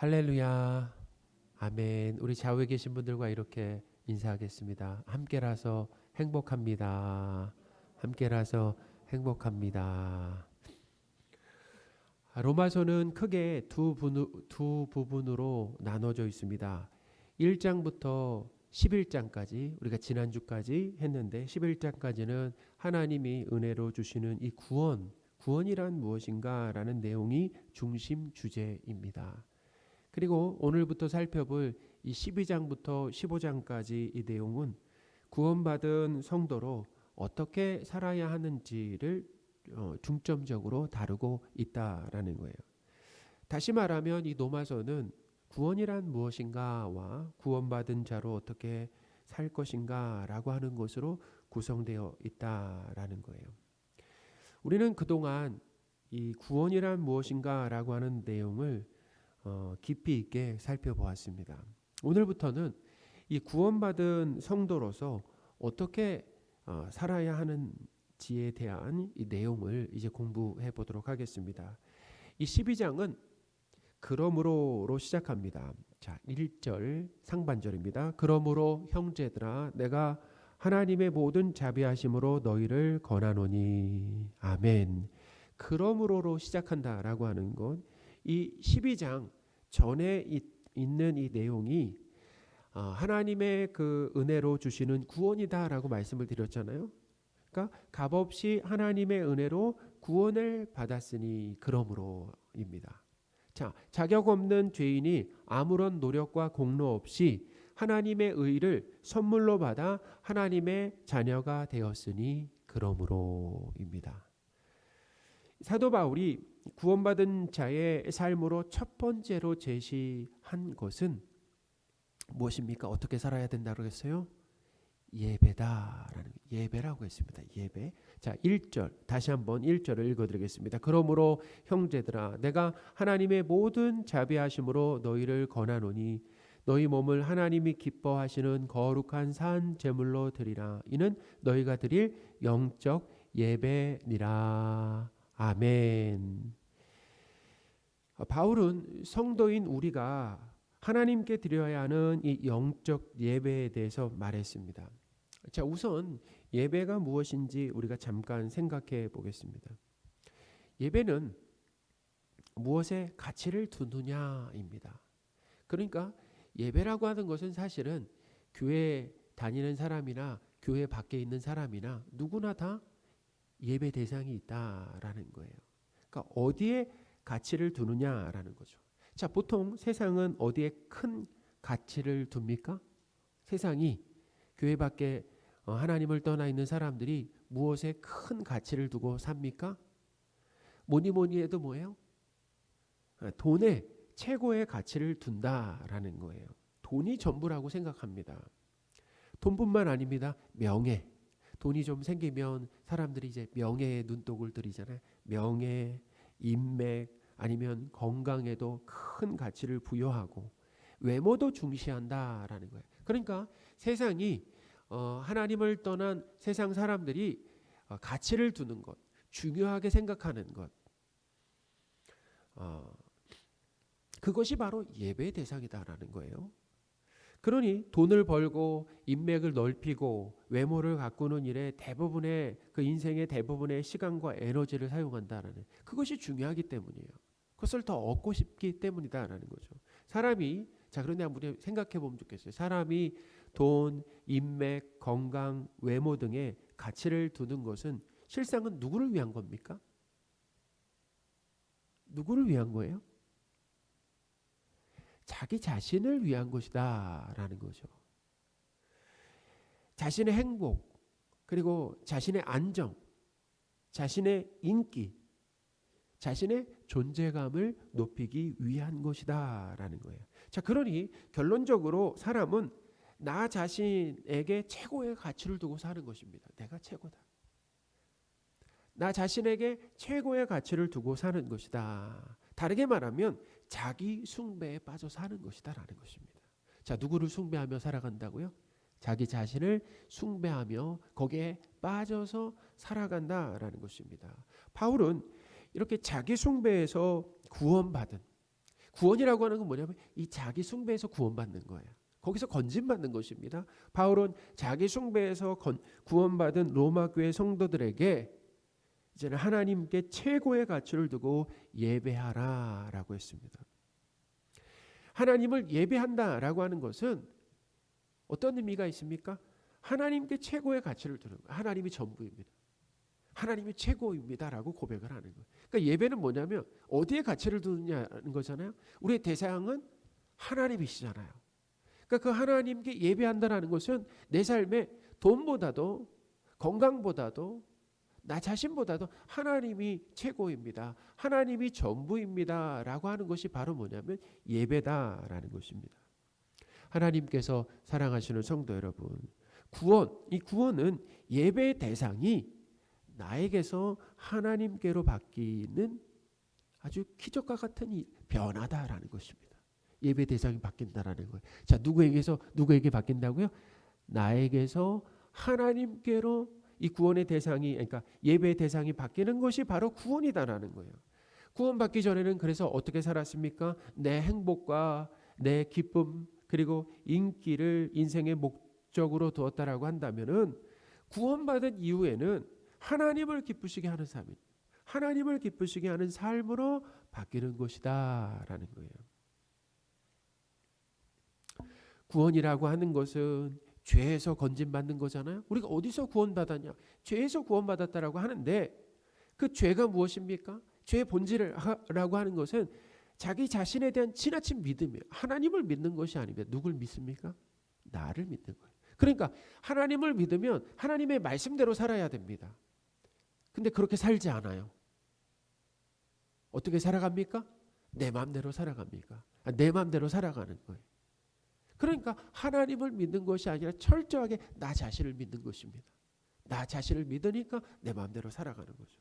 할렐루야. 아멘. 우리 좌우에 계신 분들과 이렇게 인사하겠습니다. 함께라서 행복합니다. 함께라서 행복합니다. 로마서는 크게 두 부분으로 나눠져 있습니다. 1장부터 11장까지 우리가 지난주까지 했는데 11장까지는 하나님이 은혜로 주시는 이 구원이란 무엇인가 라는 내용이 중심 주제입니다. 그리고 오늘부터 살펴볼 이 12장부터 15장까지 이 내용은 구원받은 성도로 어떻게 살아야 하는지를 중점적으로 다루고 있다라는 거예요. 다시 말하면 이 로마서는 구원이란 무엇인가와 구원받은 자로 어떻게 살 것인가라고 하는 것으로 구성되어 있다라는 거예요. 우리는 그동안 이 구원이란 무엇인가라고 하는 내용을 깊이 있게 살펴보았습니다. 오늘부터는 이 구원받은 성도로서 어떻게 살아야 하는지에 대한 이 내용을 이제 공부해 보도록 하겠습니다. 이 12장은 그러므로로 시작합니다. 자, 1절 상반절입니다. 그러므로 형제들아 내가 하나님의 모든 자비하심으로 너희를 권하노니. 아멘. 그러므로로 시작한다라고 하는 것, 이 12장 전에 있는 이 내용이 하나님의 그 은혜로 주시는 구원이다라고 말씀을 드렸잖아요. 그러니까 값없이 하나님의 은혜로 구원을 받았으니 그러므로입니다. 자, 자격 없는 죄인이 아무런 노력과 공로 없이 하나님의 의를 선물로 받아 하나님의 자녀가 되었으니 그러므로입니다. 사도 바울이 구원받은 자의 삶으로 첫 번째로 제시한 것은 무엇입니까? 어떻게 살아야 된다고 했어요? 예배다라는 예배라고 했습니다. 예배. 자, 1절 다시 한번 1절을 읽어드리겠습니다. 그러므로 형제들아 내가 하나님의 모든 자비하심으로 너희를 권하노니 너희 몸을 하나님이 기뻐하시는 거룩한 산 제물로 드리라. 이는 너희가 드릴 영적 예배니라. 아멘. 바울은 성도인 우리가 하나님께 드려야 하는 이 영적 예배에 대해서 말했습니다. 자, 우선 예배가 무엇인지 우리가 잠깐 생각해 보겠습니다. 예배는 무엇에 가치를 두느냐입니다. 그러니까 예배라고 하는 것은 사실은 교회 다니는 사람이나 교회 밖에 있는 사람이나 누구나 다 예배 대상이 있다라는 거예요. 그러니까 어디에 가치를 두느냐라는 거죠. 자, 보통 세상은 어디에 큰 가치를 둡니까? 세상이 교회 밖에 하나님을 떠나 있는 사람들이 무엇에 큰 가치를 두고 삽니까? 뭐니 해도 뭐예요? 돈에 최고의 가치를 둔다라는 거예요. 돈이 전부라고 생각합니다. 돈뿐만 아닙니다. 명예. 돈이 좀 생기면 사람들이 이제 명예에 눈독을 들이잖아요. 명예, 인맥, 아니면 건강에도 큰 가치를 부여하고 외모도 중시한다라는 거예요. 그러니까 세상이 하나님을 떠난 세상 사람들이 가치를 두는 것, 중요하게 생각하는 것, 그것이 바로 예배의 대상이다라는 거예요. 그러니 돈을 벌고 인맥을 넓히고 외모를 가꾸는 일에 대부분의 그 인생의 대부분의 시간과 에너지를 사용한다라는 그것이 중요하기 때문이에요. 그것을 더 얻고 싶기 때문이다라는 거죠. 사람이 자 그런데 한번 생각해 보면 좋겠어요. 사람이 돈, 인맥, 건강, 외모 등의 가치를 두는 것은 실상은 누구를 위한 겁니까? 누구를 위한 거예요? 자기 자신을 위한 것이다 라는 거죠. 자신의 행복, 그리고 자신의 안정, 자신의 인기, 자신의 존재감을 높이기 위한 것이다 라는 거예요. 자, 그러니 결론적으로 사람은 나 자신에게 최고의 가치를 두고 사는 것입니다. 내가 최고다. 나 자신에게 최고의 가치를 두고 사는 것이다. 다르게 말하면 자기 숭배에 빠져 사는 것이다 라는 것입니다. 자, 누구를 숭배하며 살아간다고요? 자기 자신을 숭배하며 거기에 빠져서 살아간다라는 것입니다. 바울은 이렇게 자기 숭배에서 구원받은, 구원이라고 하는 건 뭐냐면 이 자기 숭배에서 구원받는 거예요. 거기서 건진받는 것입니다. 바울은 자기 숭배에서 구원받은 로마 교회 성도들에게 이제는 하나님께 최고의 가치를 두고 예배하라라고 했습니다. 하나님을 예배한다라고 하는 것은 어떤 의미가 있습니까? 하나님께 최고의 가치를 두는 거예요. 하나님이 전부입니다. 하나님이 최고입니다라고 고백을 하는 거예요. 그러니까 예배는 뭐냐면 어디에 가치를 두느냐는 거잖아요. 우리의 대상은 하나님이시잖아요. 그러니까 그 하나님께 예배한다라는 것은 내 삶에 돈보다도 건강보다도 나 자신보다도 하나님이 최고입니다. 하나님이 전부입니다라고 하는 것이 바로 뭐냐면 예배다라는 것입니다. 하나님께서 사랑하시는 성도 여러분, 이 구원은 예배의 대상이 나에게서 하나님께로 바뀌는 아주 기적과 같은 변화다라는 것입니다. 예배 대상이 바뀐다라는 거예요. 자, 누구에게 바뀐다고요? 나에게서 하나님께로 이 구원의 대상이, 그러니까 예배의 대상이 바뀌는 것이 바로 구원이다라는 거예요. 구원받기 전에는 그래서 어떻게 살았습니까? 내 행복과 내 기쁨 그리고 인기를 인생의 목적으로 두었다라고 한다면은 구원받은 이후에는 하나님을 기쁘시게 하는 삶이, 하나님을 기쁘시게 하는 삶으로 바뀌는 것이다라는 거예요. 구원이라고 하는 것은 죄에서 건진받는 거잖아요. 우리가 어디서 구원받았냐? 죄에서 구원받았다라고 하는데 그 죄가 무엇입니까? 죄의 본질이라고 하는 것은 자기 자신에 대한 지나친 믿음이에요. 하나님을 믿는 것이 아닙니다. 누굴 믿습니까? 나를 믿는 거예요. 그러니까 하나님을 믿으면 하나님의 말씀대로 살아야 됩니다. 근데 그렇게 살지 않아요. 어떻게 살아갑니까? 내 마음대로 살아갑니까? 내 마음대로 살아가는 거예요. 그러니까 하나님을 믿는 것이 아니라 철저하게 나 자신을 믿는 것입니다. 나 자신을 믿으니까 내 마음대로 살아가는 거죠.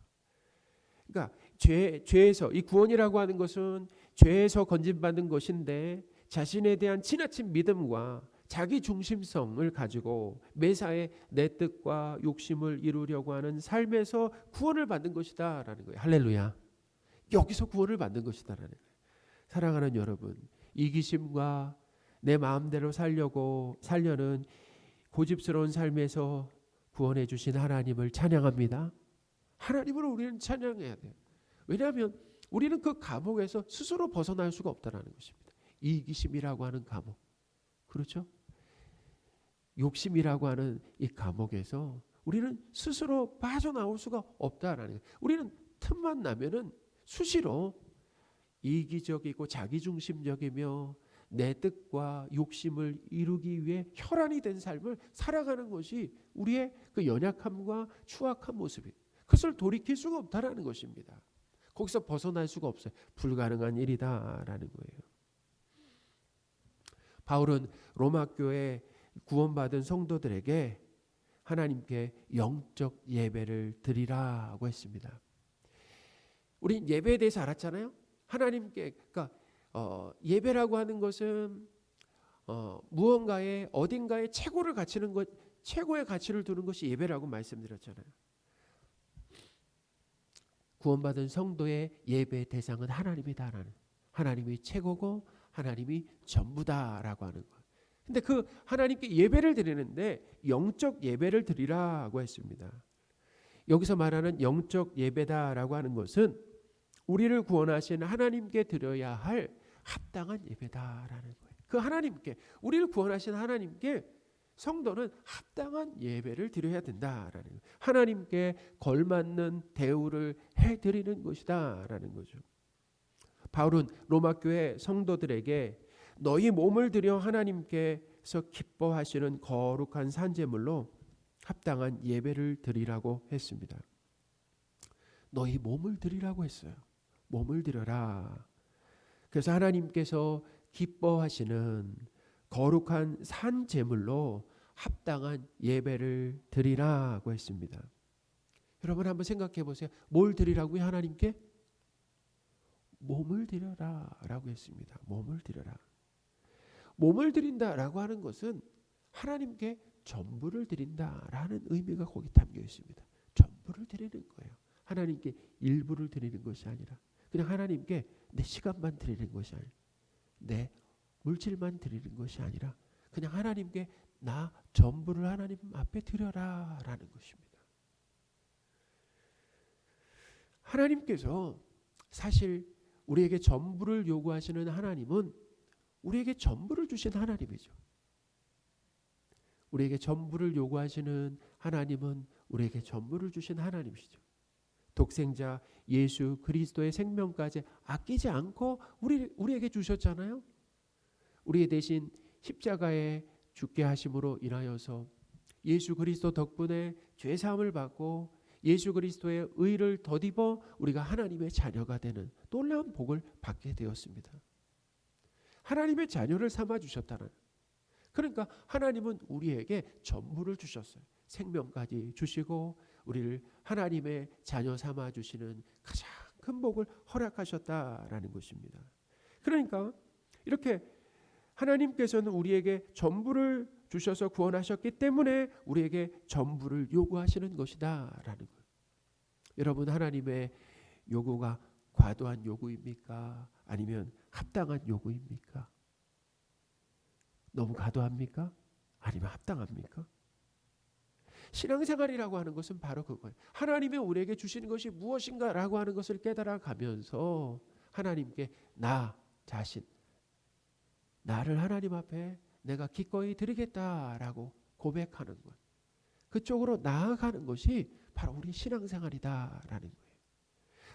그러니까 죄에서, 이 구원이라고 하는 것은 죄에서 건진받는 것인데 자신에 대한 지나친 믿음과 자기 중심성을 가지고 매사에 내 뜻과 욕심을 이루려고 하는 삶에서 구원을 받는 것이다라는 거예요. 할렐루야. 여기서 구원을 받는 것이다라는 거예요. 사랑하는 여러분, 이기심과 내 마음대로 살려는 고집스러운 삶에서 구원해 주신 하나님을 찬양합니다. 하나님을 우리는 찬양해야 돼요. 왜냐하면 우리는 그 감옥에서 스스로 벗어날 수가 없다는 것입니다. 이기심이라고 하는 감옥, 그렇죠? 욕심이라고 하는 이 감옥에서 우리는 스스로 빠져나올 수가 없다라는 거예요. 우리는 틈만 나면은 수시로 이기적이고 자기중심적이며 내 뜻과 욕심을 이루기 위해 혈안이 된 삶을 살아가는 것이 우리의 그 연약함과 추악한 모습이에요. 그것을 돌이킬 수가 없다라는 것입니다. 거기서 벗어날 수가 없어요. 불가능한 일이다라는 거예요. 바울은 로마 교회 구원받은 성도들에게 하나님께 영적 예배를 드리라고 했습니다. 우리 예배에 대해서 알았잖아요. 하나님께, 그러니까 예배라고 하는 것은 무언가에 어딘가에 최고를 갖추는 것, 최고의 가치를 두는 것이 예배라고 말씀드렸잖아요. 구원받은 성도의 예배 대상은 하나님이다라는, 하나님이 최고고 하나님이 전부다라고 하는 것. 근데 그 하나님께 예배를 드리는데 영적 예배를 드리라고 했습니다. 여기서 말하는 영적 예배다라고 하는 것은 우리를 구원하신 하나님께 드려야 할 합당한 예배다라는 거예요. 그 하나님께, 우리를 구원하신 하나님께 성도는 합당한 예배를 드려야 된다라는 거예요. 하나님께 걸맞는 대우를 해드리는 것이다라는 거죠. 바울은 로마 교회 성도들에게 너희 몸을 들여 하나님께서 기뻐하시는 거룩한 산제물로 합당한 예배를 드리라고 했습니다. 너희 몸을 드리라고 했어요. 몸을 드려라. 그래서 하나님께서 기뻐하시는 거룩한 산제물로 합당한 예배를 드리라고 했습니다. 여러분 한번 생각해 보세요. 뭘 드리라고요? 하나님께? 몸을 드려라 라고 했습니다. 몸을 드려라. 몸을 드린다라고 하는 것은 하나님께 전부를 드린다라는 의미가 거기 담겨 있습니다. 전부를 드리는 거예요. 하나님께 일부를 드리는 것이 아니라. 그냥 하나님께 내 시간만 드리는 것이 아니라, 내 물질만 드리는 것이 아니라 그냥 하나님께 나 전부를 하나님 앞에 드려라 라는 것입니다. 하나님께서 사실 우리에게 전부를 요구하시는 하나님은 우리에게 전부를 주신 하나님이죠. 우리에게 전부를 요구하시는 하나님은 우리에게 전부를 주신 하나님이시죠. 독생자 예수 그리스도의 생명까지 아끼지 않고 우리에게 주셨잖아요. 우리 대신 십자가에 죽게 하심으로 인하여서 예수 그리스도 덕분에 죄사함을 받고 예수 그리스도의 의를 덧입어 우리가 하나님의 자녀가 되는 놀라운 복을 받게 되었습니다. 하나님의 자녀를 삼아 주셨다는, 그러니까 하나님은 우리에게 전부를 주셨어요. 생명까지 주시고 우리를 하나님의 자녀 삼아 주시는 가장 큰 복을 허락하셨다라는 것입니다. 그러니까 이렇게 하나님께서는 우리에게 전부를 주셔서 구원하셨기 때문에 우리에게 전부를 요구하시는 것이다라는 거예요. 여러분, 하나님의 요구가 과도한 요구입니까? 아니면 합당한 요구입니까? 너무 과도합니까? 아니면 합당합니까? 신앙생활이라고 하는 것은 바로 그거예요. 하나님이 우리에게 주시는 것이 무엇인가라고 하는 것을 깨달아가면서 하나님께 나 자신, 나를 하나님 앞에 내가 기꺼이 드리겠다라고 고백하는 것, 그쪽으로 나아가는 것이 바로 우리 신앙생활이다라는 거예요.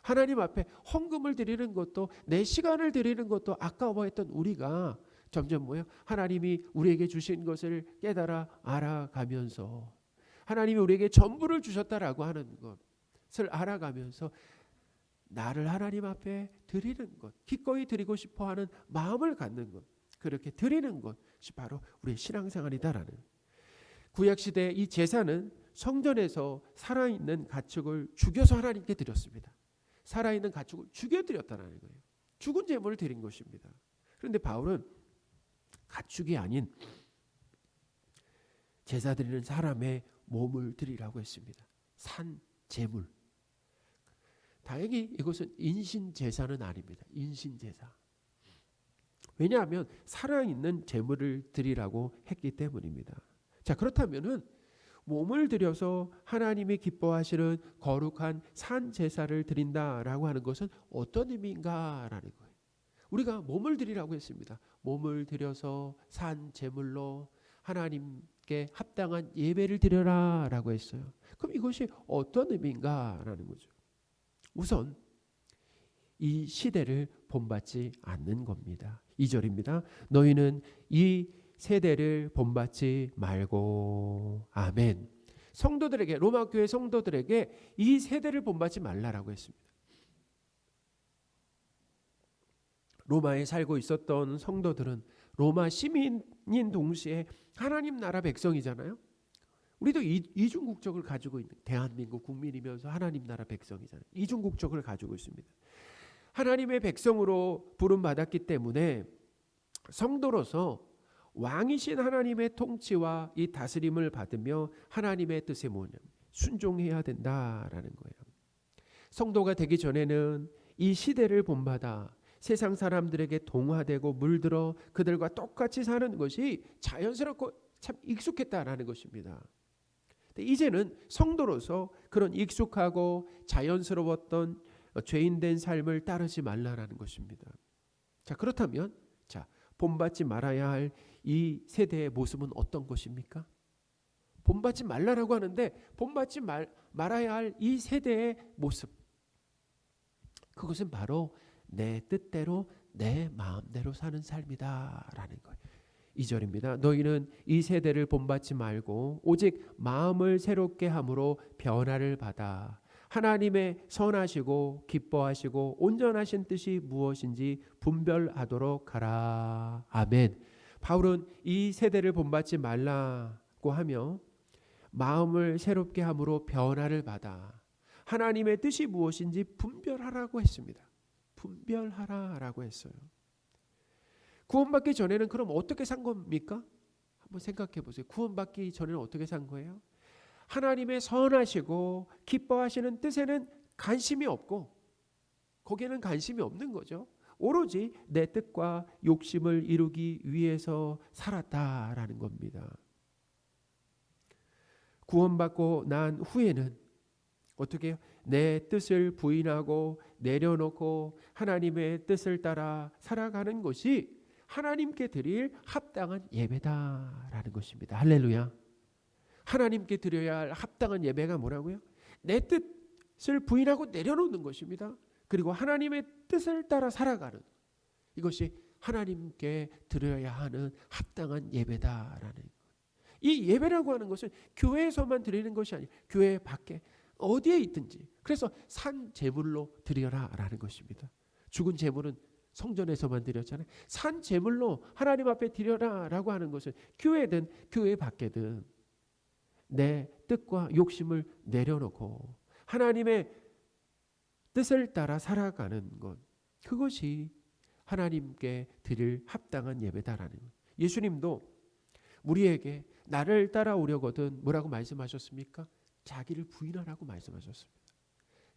하나님 앞에 헌금을 드리는 것도, 내 시간을 드리는 것도 아까워했던 우리가 점점 하나님이 우리에게 주신 것을 깨달아 알아가면서 하나님이 우리에게 전부를 주셨다라고 하는 것을 알아가면서 나를 하나님 앞에 드리는 것, 기꺼이 드리고 싶어하는 마음을 갖는 것, 그렇게 드리는 것이 바로 우리의 신앙생활이다라는. 구약시대 이 제사는 성전에서 살아있는 가축을 죽여서 하나님께 드렸습니다. 살아있는 가축을 죽여드렸다는 거예요. 죽은 제물을 드린 것입니다. 그런데 바울은 가축이 아닌 제사 드리는 사람의 몸을 드리라고 했습니다. 산 제물. 다행히 이것은 인신제사는 아닙니다. 인신제사. 왜냐하면 살아있는 제물을 드리라고 했기 때문입니다. 자, 그렇다면은 몸을 들여서 하나님이 기뻐하시는 거룩한 산 제사를 드린다라고 하는 것은 어떤 의미인가라는 거예요. 우리가 몸을 드리라고 했습니다. 몸을 들여서 산 제물로 하나님께 합당한 예배를 드려라라고 했어요. 그럼 이것이 어떤 의미인가라는 거죠. 우선 이 시대를 본받지 않는 겁니다. 2절입니다. 너희는 이 세대를 본받지 말고. 아멘. 성도들에게, 로마 교회 성도들에게 이 세대를 본받지 말라라고 했습니다. 로마에 살고 있었던 성도들은 로마 시민인 동시에 하나님 나라 백성이잖아요. 우리도 이중 국적을 가지고 있는 대한민국 국민이면서 하나님 나라 백성이잖아요. 이중 국적을 가지고 있습니다. 하나님의 백성으로 부름받았기 때문에 성도로서 왕이신 하나님의 통치와 이 다스림을 받으며 하나님의 뜻에 순종해야 된다라는 거예요. 성도가 되기 전에는 이 시대를 본받아 세상 사람들에게 동화되고 물들어 그들과 똑같이 사는 것이 자연스럽고 참 익숙했다라는 것입니다. 이제는 성도로서 그런 익숙하고 자연스러웠던 죄인된 삶을 따르지 말라라는 것입니다. 자, 그렇다면 본받지 말아야 할 이 세대의 모습은 어떤 것입니까? 본받지 말라라고 하는데 본받지 말아야 할 이 세대의 모습, 그것은 바로 내 뜻대로 내 마음대로 사는 삶이다라는 거예요. 2절입니다. 너희는 이 세대를 본받지 말고 오직 마음을 새롭게 함으로 변화를 받아 하나님의 선하시고 기뻐하시고 온전하신 뜻이 무엇인지 분별하도록 하라. 아멘. 바울은 이 세대를 본받지 말라고 하며 마음을 새롭게 함으로 변화를 받아 하나님의 뜻이 무엇인지 분별하라고 했습니다. 분별하라라고 했어요. 구원받기 전에는 그럼 어떻게 산 겁니까? 한번 생각해 보세요. 구원받기 전에는 어떻게 산 거예요? 하나님의 선하시고 기뻐하시는 뜻에는 관심이 없고 거기에는 관심이 없는 거죠. 오로지 내 뜻과 욕심을 이루기 위해서 살았다라는 겁니다. 구원받고 난 후에는 어떻게 해요? 내 뜻을 부인하고 내려놓고 하나님의 뜻을 따라 살아가는 것이 하나님께 드릴 합당한 예배다라는 것입니다. 할렐루야. 하나님께 드려야 할 합당한 예배가 뭐라고요? 내 뜻을 부인하고 내려놓는 것입니다. 그리고 하나님의 뜻을 따라 살아가는, 이것이 하나님께 드려야 하는 합당한 예배다라는 것. 이 예배라고 하는 것은 교회에서만 드리는 것이 아니에요. 교회 밖에 어디에 있든지. 그래서 산 제물로 드려라라는 것입니다. 죽은 제물은 성전에서만 드렸잖아요. 산 제물로 하나님 앞에 드려라라고 하는 것은 교회든 교회 밖에든 내 뜻과 욕심을 내려놓고 하나님의 뜻을 따라 살아가는 것, 그것이 하나님께 드릴 합당한 예배다라는 것. 예수님도 우리에게 나를 따라오려거든 뭐라고 말씀하셨습니까? 자기를 부인하라고 말씀하셨습니다.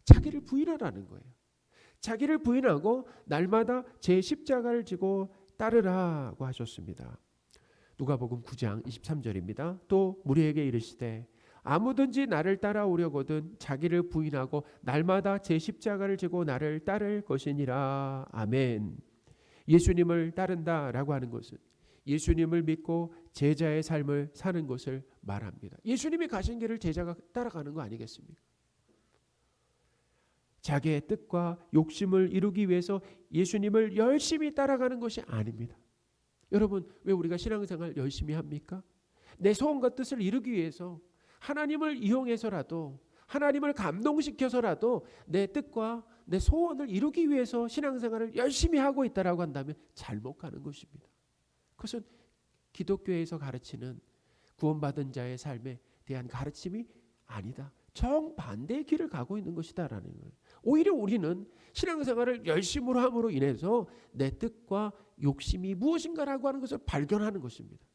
자기를 부인하라는 거예요. 자기를 부인하고 날마다 제 십자가를 지고 따르라고 하셨습니다. 누가복음 9장 23절입니다. 또 우리에게 이르시되 아무든지 나를 따라오려거든 자기를 부인하고 날마다 제 십자가를 지고 나를 따를 것이니라. 아멘. 예수님을 따른다라고 하는 것은 예수님을 믿고 제자의 삶을 사는 것을 말합니다. 예수님이 가신 길을 제자가 따라가는 거 아니겠습니까? 자기의 뜻과 욕심을 이루기 위해서 예수님을 열심히 따라가는 것이 아닙니다. 여러분, 왜 우리가 신앙생활 열심히 합니까? 내 소원과 뜻을 이루기 위해서 하나님을 이용해서라도, 하나님을 감동시켜서라도 내 뜻과 내 소원을 이루기 위해서 신앙생활을 열심히 하고 있다라고 한다면 잘못 가는 것입니다. 그것은 기독교에서 가르치는 구원받은 자의 삶에 대한 가르침이 아니다. 정반대의 길을 가고 있는 것이다라는 거예요. 오히려 우리는 신앙생활을 열심히 함으로 인해서 내 뜻과 욕심이 무엇인가라고 하는 것을 발견하는 것입니다.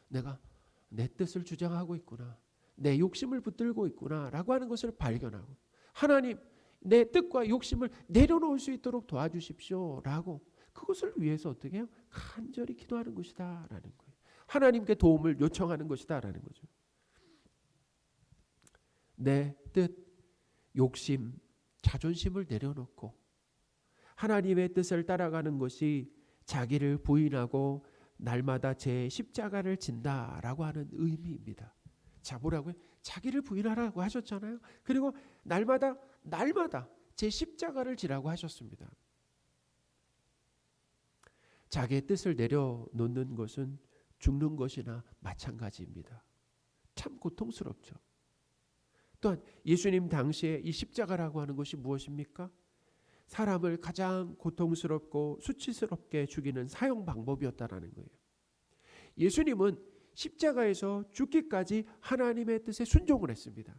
내가 내 뜻을 주장하고 있구나, 내 욕심을 붙들고 있구나 라고 하는 것을 발견하고, 하나님 내 뜻과 욕심을 내려놓을 수 있도록 도와주십시오 라고, 그것을 위해서 어떻게 해요? 간절히 기도하는 것이다 라는 거예요. 하나님께 도움을 요청하는 것이다 라는 거죠. 내 뜻, 욕심, 자존심을 내려놓고 하나님의 뜻을 따라가는 것이 자기를 부인하고 날마다 제 십자가를 진다라고 하는 의미입니다. 자, 뭐라고요? 자기를 부인하라고 하셨잖아요. 그리고 날마다 제 십자가를 지라고 하셨습니다. 자기의 뜻을 내려놓는 것은 죽는 것이나 마찬가지입니다. 참 고통스럽죠. 또한 예수님 당시에 이 십자가라고 하는 것이 무엇입니까? 사람을 가장 고통스럽고 수치스럽게 죽이는 사형 방법이었다라는 거예요. 예수님은 십자가에서 죽기까지 하나님의 뜻에 순종을 했습니다.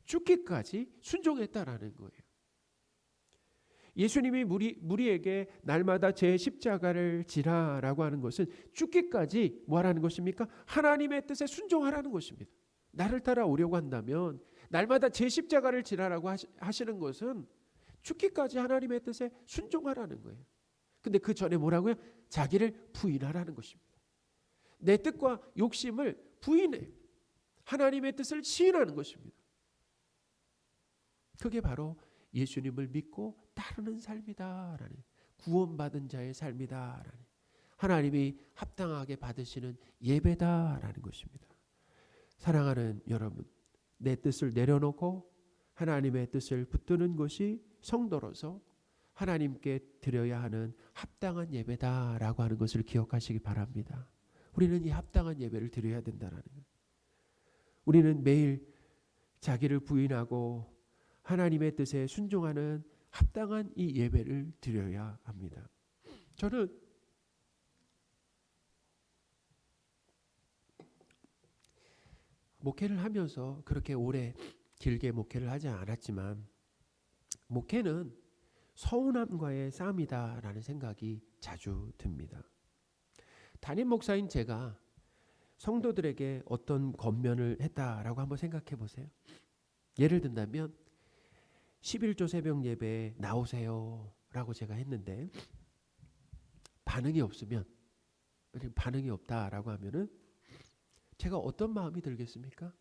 죽기까지 순종했다라는 거예요. 예수님이 무리에게 날마다 제 십자가를 지라라고 하는 것은 죽기까지 뭐하라는 것입니까? 하나님의 뜻에 순종하라는 것입니다. 나를 따라오려고 한다면 날마다 제 십자가를 지라라고 하시는 것은 죽기까지 하나님의 뜻에 순종하라는 거예요. 근데 그 전에 뭐라고요? 자기를 부인하라는 것입니다. 내 뜻과 욕심을 부인해 하나님의 뜻을 시인하는 것입니다. 그게 바로 예수님을 믿고 따르는 삶이다라는, 구원받은 자의 삶이다라는, 하나님이 합당하게 받으시는 예배다라는 것입니다. 사랑하는 여러분, 내 뜻을 내려놓고 하나님의 뜻을 붙드는 것이 성도로서 하나님께 드려야 하는 합당한 예배다라고 하는 것을 기억하시기 바랍니다. 우리는 이 합당한 예배를 드려야 된다라는 거예요. 우리는 매일 자기를 부인하고 하나님의 뜻에 순종하는 합당한 이 예배를 드려야 합니다. 저는 목회를 하면서 그렇게 오래 길게 목회를 하지 않았지만, 목회는 서운함과의 싸움이다라는 생각이 자주 듭니다. 담임 목사인 제가 성도들에게 어떤 권면을 했다라고 한번 생각해 보세요. 예를 든다면 11조 새벽 예배에 나오세요 라고 제가 했는데 반응이 없으면, 반응이 없다라고 하면은 제가 어떤 마음이 들겠습니까?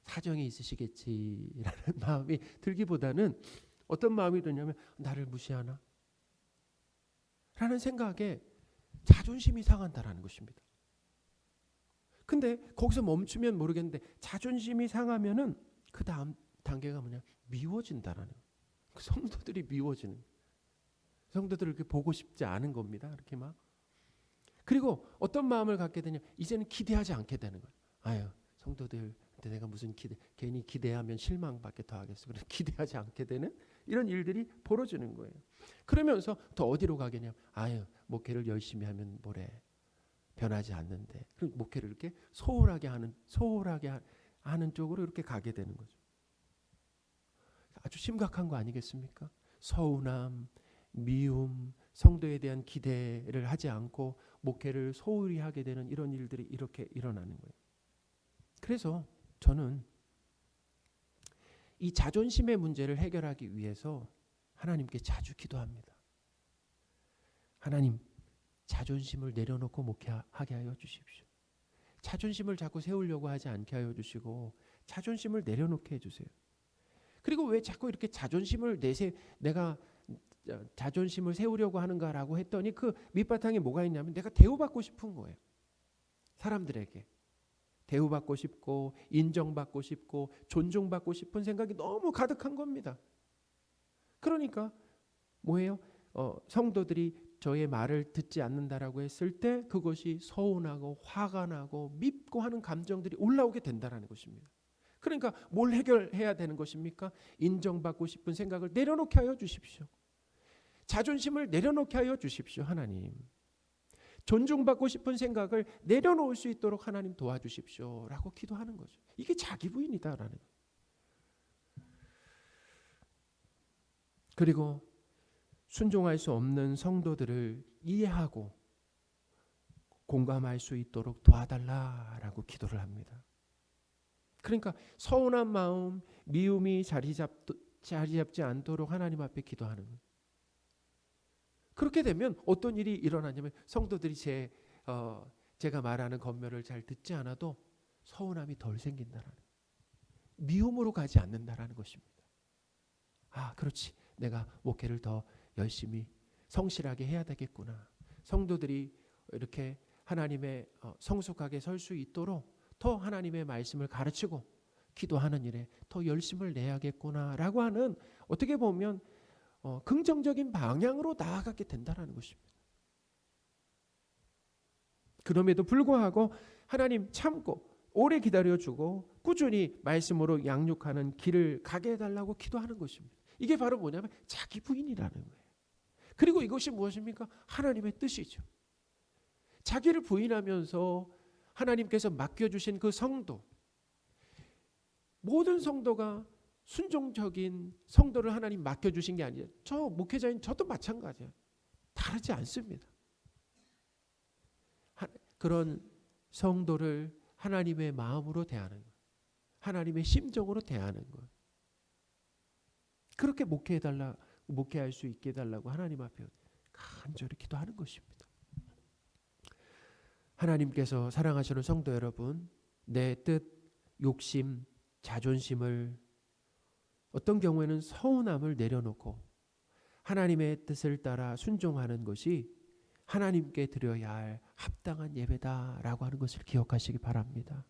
사정이 있으시겠지라는 마음이 들기보다는 어떤 마음이 드냐면 나를 무시하나? 라는 생각에 자존심이 상한다라는 것입니다. 근데 거기서 멈추면 모르겠는데 자존심이 상하면은 그 다음 단계가 뭐냐? 미워진다라는 거예요. 그 성도들이 미워지는 거예요. 성도들을 이렇게 보고 싶지 않은 겁니다. 이렇게 막. 그리고 어떤 마음을 갖게 되냐? 이제는 기대하지 않게 되는 거예요. 아유, 성도들 내가 무슨 괜히 기대하면 실망밖에 더 하겠어. 그래서 기대하지 않게 되는 이런 일들이 벌어지는 거예요. 그러면서 더 어디로 가겠냐? 아유, 목회를 열심히 하면 뭐래? 변하지 않는데. 그럼 목회를 이렇게 소홀하게 하는 쪽으로 이렇게 가게 되는 거죠. 아주 심각한 거 아니겠습니까? 서운함, 미움, 성도에 대한 기대를 하지 않고 목회를 소홀히 하게 되는 이런 일들이 이렇게 일어나는 거예요. 그래서 저는 이 자존심의 문제를 해결하기 위해서 하나님께 자주 기도합니다. 하나님, 자존심을 내려놓고 목회하게 하여 주십시오. 자존심을 자꾸 세우려고 하지 않게 하여 주시고 자존심을 내려놓게 해주세요. 그리고 왜 자꾸 이렇게 내가 자존심을 세우려고 하는가라고 했더니 그 밑바탕에 뭐가 있냐면 내가 대우받고 싶은 거예요. 사람들에게 대우받고 싶고 인정받고 싶고 존중받고 싶은 생각이 너무 가득한 겁니다. 그러니까 뭐예요? 성도들이 저의 말을 듣지 않는다라고 했을 때 그것이 서운하고 화가 나고 밉고 하는 감정들이 올라오게 된다는 것입니다. 그러니까 뭘 해결해야 되는 것입니까? 인정받고 싶은 생각을 내려놓게 하여 주십시오. 자존심을 내려놓게 하여 주십시오. 하나님. 존중받고 싶은 생각을 내려놓을 수 있도록 하나님 도와주십시오 라고 기도하는 거죠. 이게 자기 부인이다라는 거예요. 그리고 순종할 수 없는 성도들을 이해하고 공감할 수 있도록 도와달라라고 기도를 합니다. 그러니까 서운한 마음, 미움이 자리 잡지 않도록 하나님 앞에 기도하는 거예요. 그렇게 되면 어떤 일이 일어나냐면 성도들이 제가 말하는 권면을 잘 듣지 않아도 서운함이 덜 생긴다라는 거예요. 미움으로 가지 않는다라는 것입니다. 아, 그렇지. 내가 목회를 더 열심히 성실하게 해야 되겠구나. 성도들이 이렇게 하나님의 성숙하게 설 수 있도록 더 하나님의 말씀을 가르치고 기도하는 일에 더 열심을 내야겠구나라고 하는 어떻게 보면 긍정적인 방향으로 나아가게 된다는 것입니다. 그럼에도 불구하고 하나님 참고 오래 기다려주고 꾸준히 말씀으로 양육하는 길을 가게 해달라고 기도하는 것입니다. 이게 바로 뭐냐면 자기 부인이라는 거예요. 그리고 이것이 무엇입니까? 하나님의 뜻이죠. 자기를 부인하면서 하나님께서 맡겨주신 그 성도, 모든 성도가 순종적인 성도를 하나님 맡겨주신 게 아니에요. 저 목회자인 저도 마찬가지예요. 다르지 않습니다. 그런 성도를 하나님의 마음으로 대하는 것, 하나님의 심정으로 대하는 것, 그렇게 목회할 수 있게 해달라고 하나님 앞에 간절히 기도하는 것입니다. 하나님께서 사랑하시는 성도 여러분, 내 뜻, 욕심, 자존심을 어떤 경우에는 서운함을 내려놓고 하나님의 뜻을 따라 순종하는 것이 하나님께 드려야 할 합당한 예배다라고 하는 것을 기억하시기 바랍니다.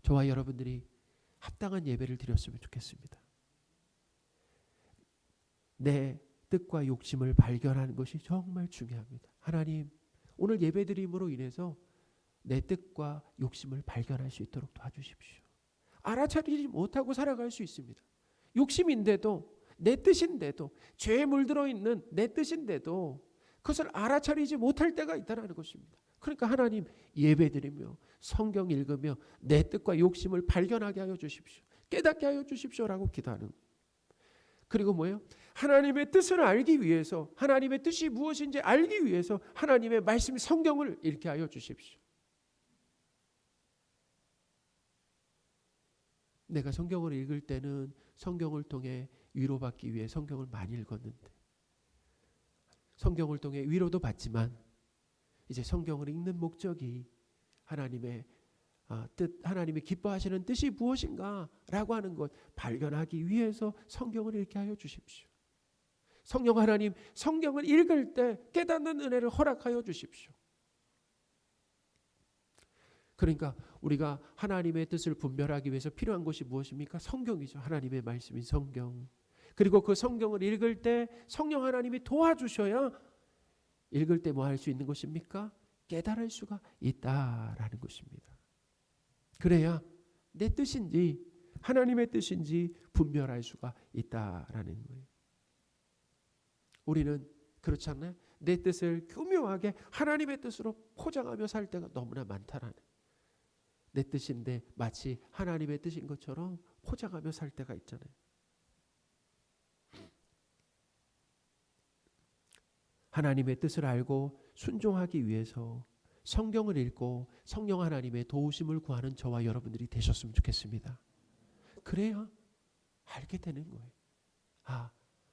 저와 여러분들이 합당한 예배를 드렸으면 좋겠습니다. 내 뜻과 욕심을 발견하는 것이 정말 중요합니다. 하나님, 오늘 예배드림으로 인해서 내 뜻과 욕심을 발견할 수 있도록 도와주십시오. 알아차리지 못하고 살아갈 수 있습니다. 욕심인데도, 내 뜻인데도, 죄에 물들어 있는 내 뜻인데도 그것을 알아차리지 못할 때가 있다는 것입니다. 그러니까 하나님, 예배드리며 성경 읽으며 내 뜻과 욕심을 발견하게 하여 주십시오. 깨닫게 하여 주십시오라고 기도하는 거예요. 그리고 뭐예요? 하나님의 뜻을 알기 위해서, 하나님의 뜻이 무엇인지 알기 위해서 하나님의 말씀 성경을 읽게 하여 주십시오. 내가 성경을 읽을 때는 성경을 통해 위로받기 위해 성경을 많이 읽었는데, 성경을 통해 위로도 받지만 이제 성경을 읽는 목적이 하나님의 뜻, 하나님이 기뻐하시는 뜻이 무엇인가 라고 하는 것 발견하기 위해서 성경을 읽게 하여 주십시오. 성령 하나님, 성경을 읽을 때 깨닫는 은혜를 허락하여 주십시오. 그러니까 우리가 하나님의 뜻을 분별하기 위해서 필요한 것이 무엇입니까? 성경이죠. 하나님의 말씀인 성경. 그리고 그 성경을 읽을 때 성령 하나님이 도와주셔야 읽을 때 뭐 할 수 있는 것입니까? 깨달을 수가 있다라는 것입니다. 그래야 내 뜻인지 하나님의 뜻인지 분별할 수가 있다라는 거예요. 우리는 그렇지 않나요? 내 뜻을 교묘하게 하나님의 뜻으로 포장하며 살 때가 너무나 많다라는, 내 뜻인데 마치 하나님의 뜻인 것처럼 포장하며 살 때가 있잖아요. 하나님의 뜻을 알고 순종하기 위해서 성경을 읽고 성령 하나님의 도우심을 구하는 저와 여러분들이 되셨으면 좋겠습니다. 그래야 알게 되는 거예요.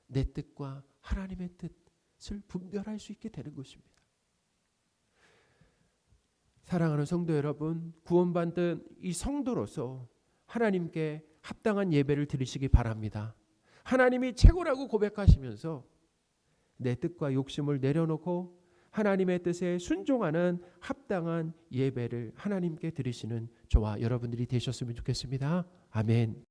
내 뜻과 하나님의 뜻을 분별할 수 있게 되는 것입니다. 사랑하는 성도 여러분, 구원받은 이 성도로서 하나님께 합당한 예배를 드리시기 바랍니다. 하나님이 최고라고 고백하시면서 내 뜻과 욕심을 내려놓고 하나님의 뜻에 순종하는 합당한 예배를 하나님께 드리시는 저와 여러분들이 되셨으면 좋겠습니다. 아멘.